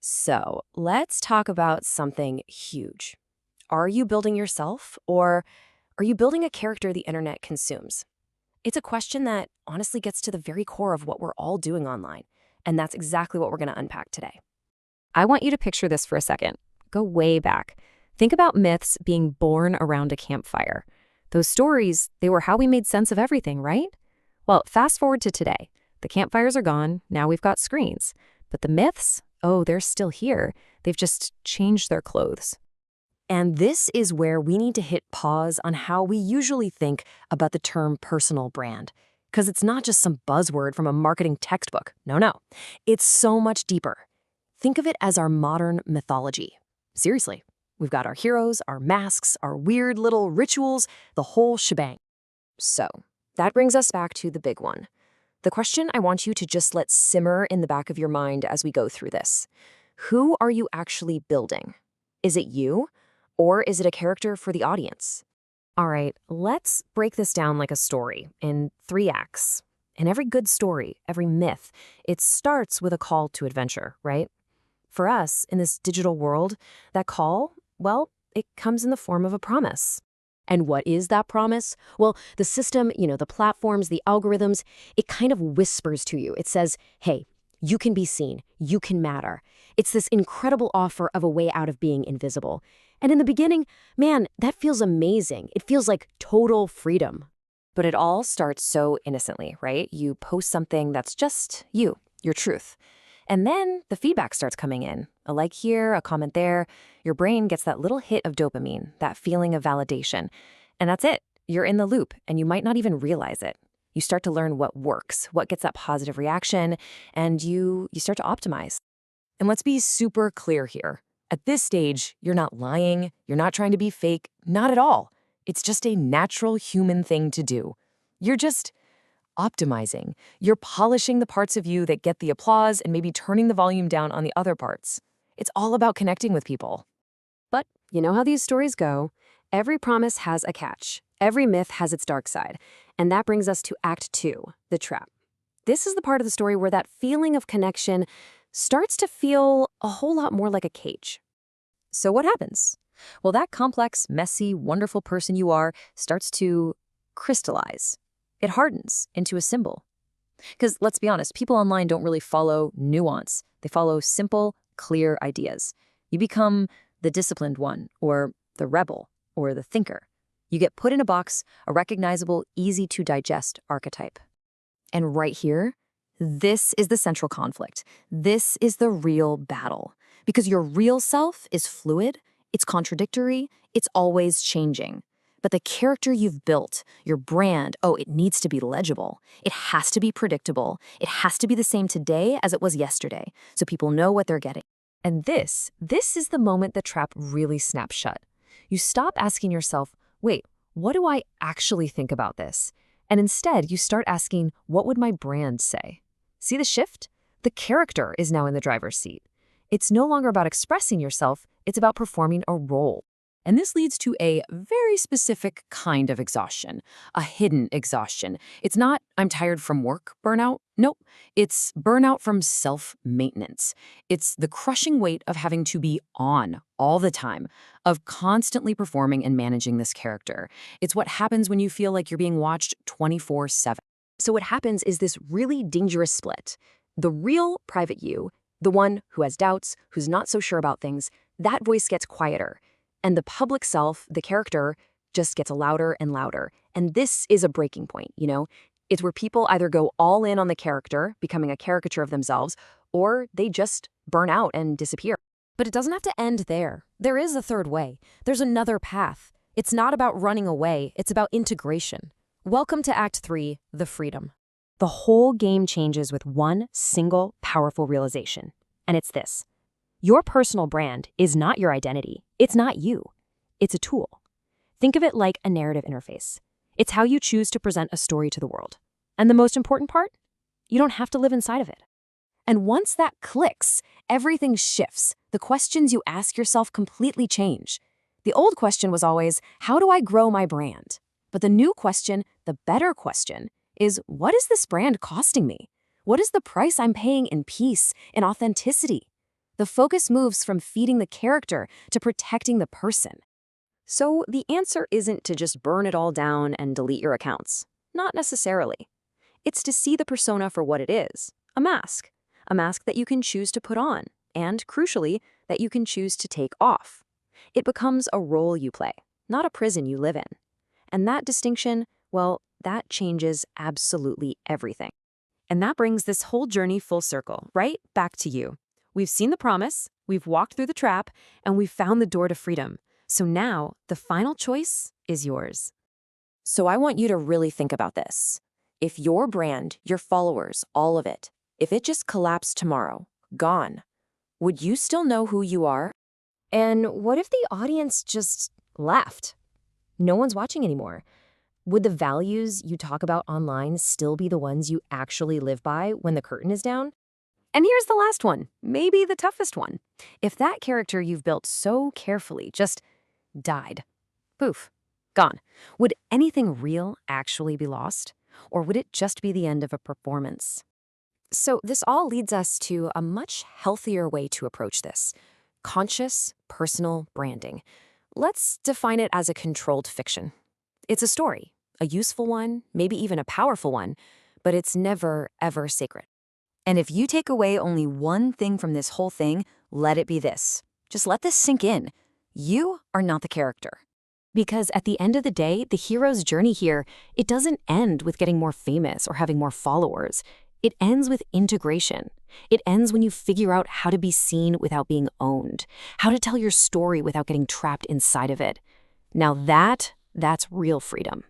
So let's talk about something huge. Are you building yourself, or are you building a character the internet consumes? It's a question that honestly gets to the very core of what we're all doing online. And that's exactly what we're going to unpack today. I want you to picture this for a second. Go way back. Think about myths being born around a campfire. Those stories, they were how we made sense of everything, right? Well, fast forward to today. The campfires are gone. Now we've got screens. But the myths, oh, they're still here. They've just changed their clothes. And this is where we need to hit pause on how we usually think about the term personal brand. Because it's not just some buzzword from a marketing textbook. No. It's so much deeper. Think of it as our modern mythology. Seriously, we've got our heroes, our masks, our weird little rituals, the whole shebang. So, that brings us back to the big one. The question I want you to just let simmer in the back of your mind as we go through this. Who are you actually building? Is it you? Or is it a character for the audience? All right, let's break this down like a story in 3 acts. In every good story, every myth, it starts with a call to adventure, right? For us, in this digital world, that call, well, it comes in the form of a promise. And what is that promise? Well, the system, the platforms, the algorithms, it kind of whispers to you. It says, hey, you can be seen, you can matter. It's this incredible offer of a way out of being invisible. And in the beginning, man, that feels amazing. It feels like total freedom. But it all starts so innocently, right? You post something that's just you, your truth. And then the feedback starts coming in. A like here, a comment there. Your brain gets that little hit of dopamine, that feeling of validation. And that's it. You're in the loop, and you might not even realize it. You start to learn what works, what gets that positive reaction, and you start to optimize. And let's be super clear here. At this stage, you're not lying, you're not trying to be fake, not at all. It's just a natural human thing to do. You're just optimizing. You're polishing the parts of you that get the applause and maybe turning the volume down on the other parts. It's all about connecting with people. But you know how these stories go. Every promise has a catch. Every myth has its dark side. And that brings us to Act 2, the trap. This is the part of the story where that feeling of connection starts to feel a whole lot more like a cage. So what happens? Well, that complex, messy, wonderful person you are starts to crystallize. It hardens into a symbol. Because let's be honest, people online don't really follow nuance. They follow simple, clear ideas. You become the disciplined one, or the rebel, or the thinker. You get put in a box, a recognizable, easy-to-digest archetype. And right here, this is the central conflict. This is the real battle. Because your real self is fluid, it's contradictory, it's always changing. But the character you've built, your brand, it needs to be legible. It has to be predictable. It has to be the same today as it was yesterday, so people know what they're getting. And this is the moment the trap really snaps shut. You stop asking yourself, wait, what do I actually think about this? And instead, you start asking, what would my brand say? See the shift? The character is now in the driver's seat. It's no longer about expressing yourself, it's about performing a role. And this leads to a very specific kind of exhaustion, a hidden exhaustion. It's not, I'm tired from work burnout. Nope, it's burnout from self-maintenance. It's the crushing weight of having to be on all the time, of constantly performing and managing this character. It's what happens when you feel like you're being watched 24/7. So what happens is this really dangerous split. The real private you, the one who has doubts, who's not so sure about things, that voice gets quieter. And the public self, the character, just gets louder and louder. And this is a breaking point, It's where people either go all in on the character, becoming a caricature of themselves, or they just burn out and disappear. But it doesn't have to end there. There is a third way. There's another path. It's not about running away. It's about integration. Welcome to Act 3, the freedom. The whole game changes with one single powerful realization. And it's this. Your personal brand is not your identity. It's not you. It's a tool. Think of it like a narrative interface. It's how you choose to present a story to the world. And the most important part? You don't have to live inside of it. And once that clicks, everything shifts. The questions you ask yourself completely change. The old question was always, how do I grow my brand? But the new question, the better question, is what is this brand costing me? What is the price I'm paying in peace, in authenticity? The focus moves from feeding the character to protecting the person. So the answer isn't to just burn it all down and delete your accounts. Not necessarily. It's to see the persona for what it is, a mask that you can choose to put on, and crucially, that you can choose to take off. It becomes a role you play, not a prison you live in. And that distinction, well, that changes absolutely everything. And that brings this whole journey full circle, right back to you. We've seen the promise, we've walked through the trap, and we've found the door to freedom. So now, the final choice is yours. So I want you to really think about this. If your brand, your followers, all of it, if it just collapsed tomorrow, gone, would you still know who you are? And what if the audience just left? No one's watching anymore. Would the values you talk about online still be the ones you actually live by when the curtain is down? And here's the last one, maybe the toughest one. If that character you've built so carefully just died, poof, gone, would anything real actually be lost? Or would it just be the end of a performance? So this all leads us to a much healthier way to approach this: conscious, personal branding. Let's define it as a controlled fiction. It's a story, a useful one, maybe even a powerful one, but it's never, ever sacred. And if you take away only one thing from this whole thing, let it be this. Just let this sink in. You are not the character. Because at the end of the day, the hero's journey here, it doesn't end with getting more famous or having more followers. It ends with integration. It ends when you figure out how to be seen without being owned, how to tell your story without getting trapped inside of it. Now that's real freedom.